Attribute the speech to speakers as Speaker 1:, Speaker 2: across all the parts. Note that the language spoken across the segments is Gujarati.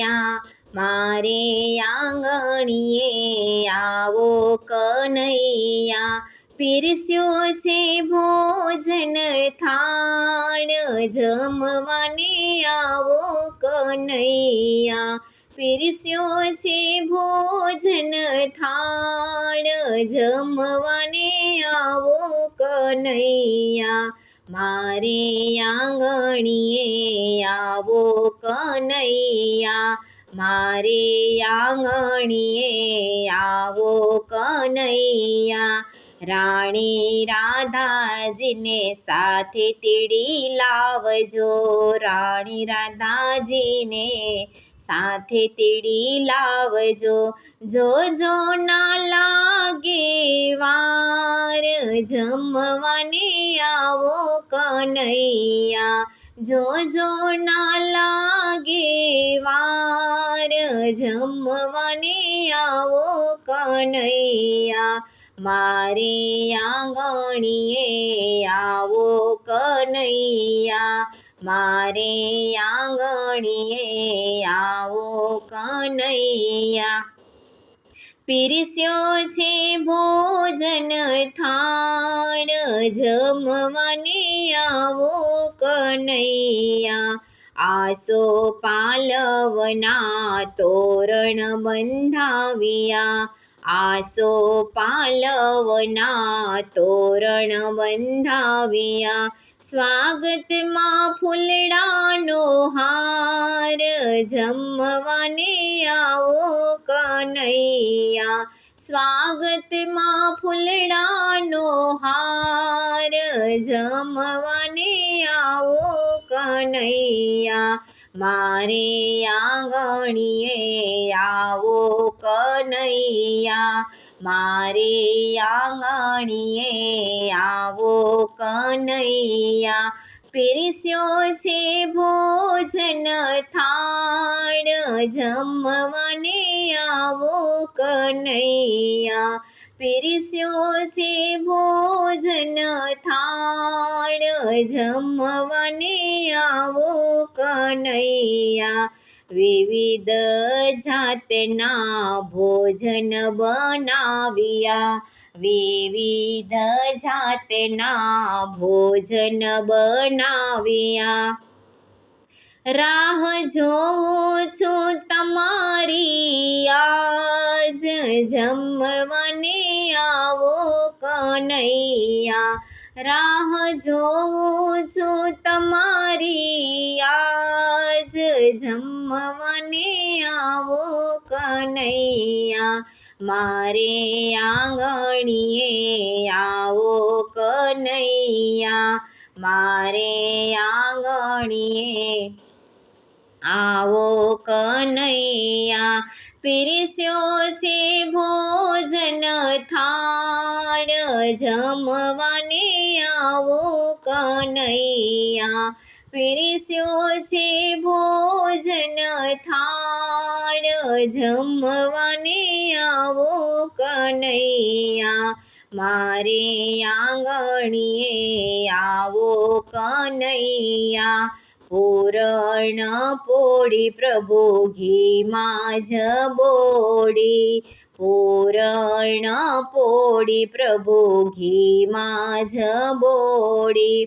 Speaker 1: કનૈયા, મારે આંગણીએ આવો કનૈયા. પીરસ્યો છે ભોજન થાળ, જમવાને આવો કનૈયા. પીરસ્યો છે ભોજન થાળ, જમવાને આવો કનૈયા. મારે આંગણીએ આવો કનૈયા, મારે આંગણીએ આવો કનૈયા. રાણી રાધાજીને સાથે તેડી લાવજો, રાણી રાધાજીને સાથે તેડી લાવજો. જોજો ના લાગે વાર, જમવાને આવો કનૈયા. જોજો ના લાગે વાર, જમવાને આવો કનૈયા. મારે આંગણીએ આવો કનૈયા, મારે આંગણીએ આવો કનૈયા. પીરસ્યો છે ભોજન થાળ, જમવાને આવો કનૈયા. આસો પાલવના તોરણ બંધાવ્યા, આસો પાલવના તોરણ બંધાવ્યા. સ્વાગતમાં ફૂલડાનો હાર, જમવાને આવો કનૈયા. સ્વાગતમાં ફૂલડાનો હાર, જમવાને આવો કનૈયા. મારે આંગણીએ આવો કનૈયા, મારે આંગણીએ આવો કનૈયા. પીરસ્યો છે ભોજન થાળ, જમવાને આવો કનૈયા. પીરસ્યો છે ભોજન થાળ, જમવાને આવો કનૈયા. વિવિધ જાતના ભોજન બનાવ્યા, વિવિધ જાતના ભોજન બનાવ્યા. રાહ જોઉં છું તમારી આજ, જમવાને આવો કનૈયા. રાહ જોઉં છું તમારી આજ, જમવાને આવો કનૈયા. મારે આંગણીએ આવો કનૈયા, મારે આંગણીએ આવો કનૈયા. પીરસ્યો છે ભોજન થાળ, જમવાને આવો કનૈયા. પીરસ્યો છે ભોજન થાળ, જમવાને આવો કનૈયા. મારે આંગણીએ આવો કનૈયા. પૂરણ પોળી પ્રભુ ઘીમાં જબોડી, પૂરણ પોળી પ્રભુ ઘીમાં જબોડી.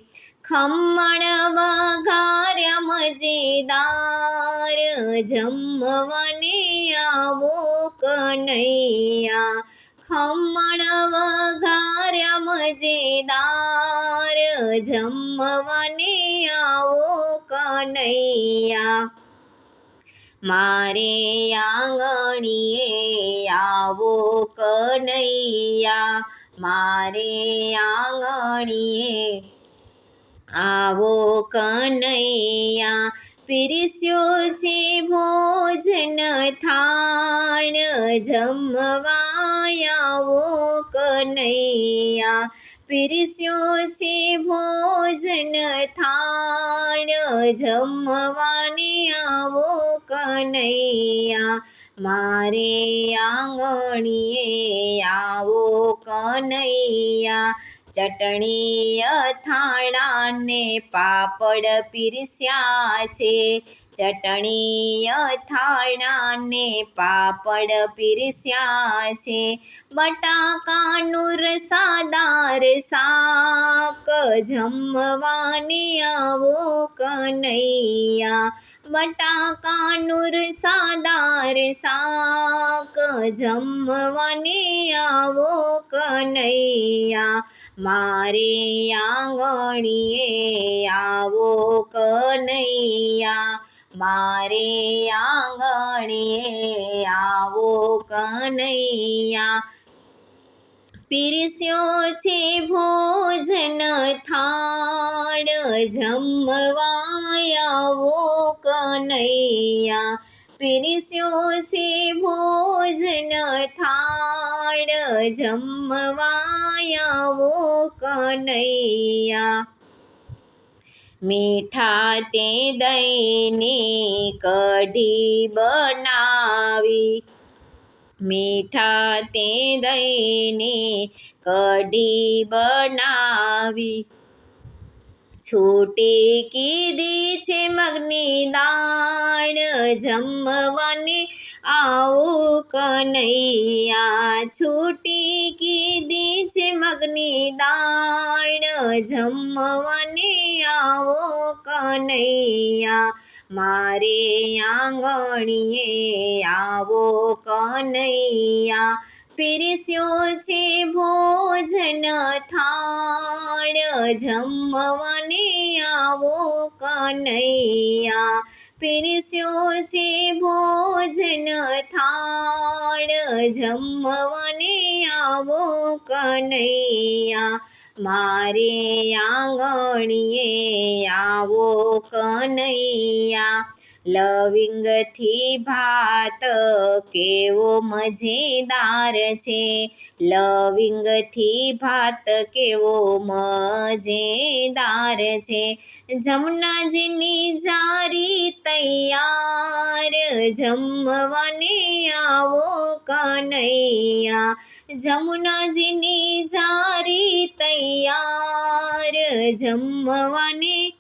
Speaker 1: ખમણ વઘાર્યા મજેદાર, જમવાને આવો કનૈયા. ખમણ વઘાર્યા મજેદાર, જમવાને આવો કનૈયા. મારે આંગણીએ આવો કનૈયા, મારે આંગણીએ આવો કનૈયા. પીરસ્યો છે ભોજન થાળ, જમવા આવો કનૈયા. પીરસ્યો છે ભોજન થાળ, જમવાને આવો કનૈયા. મારે આંગણીએ આવો કનૈયા. ચટણી અથાણાં ને પાપડ પીરસ્યા છે. ચટણી અથાણાં ને પાપડ પીરસ્યા છે. બટાકાનું રસાદાર શાક જમવાને આવો કનૈયા. બટાકાનું રસાદાર શાક જમવાને આવો કનૈયા. મારે આંગણીએ આવો કનૈયા. મારે આંગણીએ આવો કનૈયા. પીરસ્યો છે ભોજન થાળ જમવા આવો કનૈયા. પીરસ્યો છે ભોજન થાળ જમવા આવો કનૈયા. મીઠા તે દહીંની કઢી બનાવી. મીઠા તે દહીંની કઢી બનાવી. છૂટી કીધી છે મગની દાળ જમવાને આવો કનૈયા. છૂટી કીધી છે મગની દાળ જમવાને આવો કનૈયા. મારે આંગણીએ આવો કનૈયા. પીરસ્યો છે ભોજન થાળ જમવાને આવો કનૈયા. પીરસ્યો છે ભોજન થાળ જમવાને આવો કનૈયા. મારે આંગણીએ આવો કનૈયા. લવિંગથી ભાત કેવો મજેદાર છે. લવિંગથી ભાત કેવો મજેદાર છે. જમનાજીની જારી તૈયાર જમવાને આવો કનૈયા. જમનાજીની જારી તૈયાર જમવાને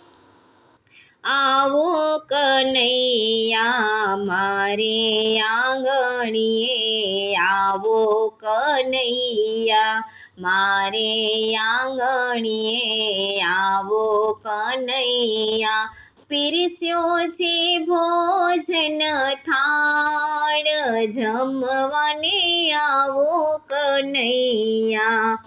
Speaker 1: આવો કનૈયા. મારે આંગણીએ આવો કનૈયા. મારે આંગણીએ આવો કનૈયા. પીરસ્યો છે ભોજન થાળ જમવાને આવો કનૈયા.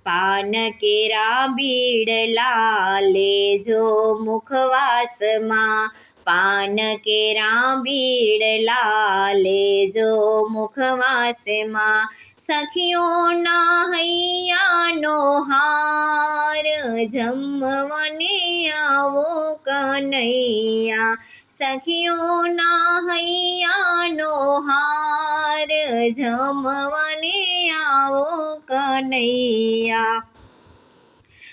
Speaker 1: પાન કેરા બીડલા લેજો મુખવાસમાં. પાન કેરા બીડલા લેજો મુખવાસમાં. સખીઓના હૈયાનો હાર જમવાને આવો કનૈયા. સખીઓના હૈયાનો હાર જમવાને આવો કનૈયા.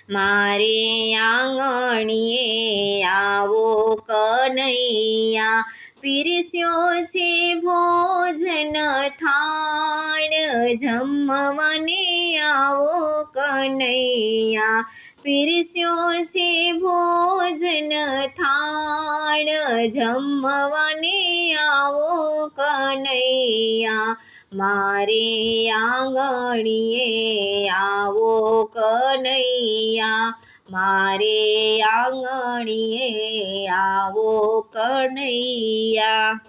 Speaker 1: મારે આંગણીએ આવો કનૈયા. પીરસ્યો છે ભોજન થાળ જમવાને આવો કનૈયા. પીરસ્યો છે ભોજન થાળ જમવાને આવો કનૈયા. મારે આંગણીએ આવો કનૈયા. મારે આંગણીએ આવો કનૈયા.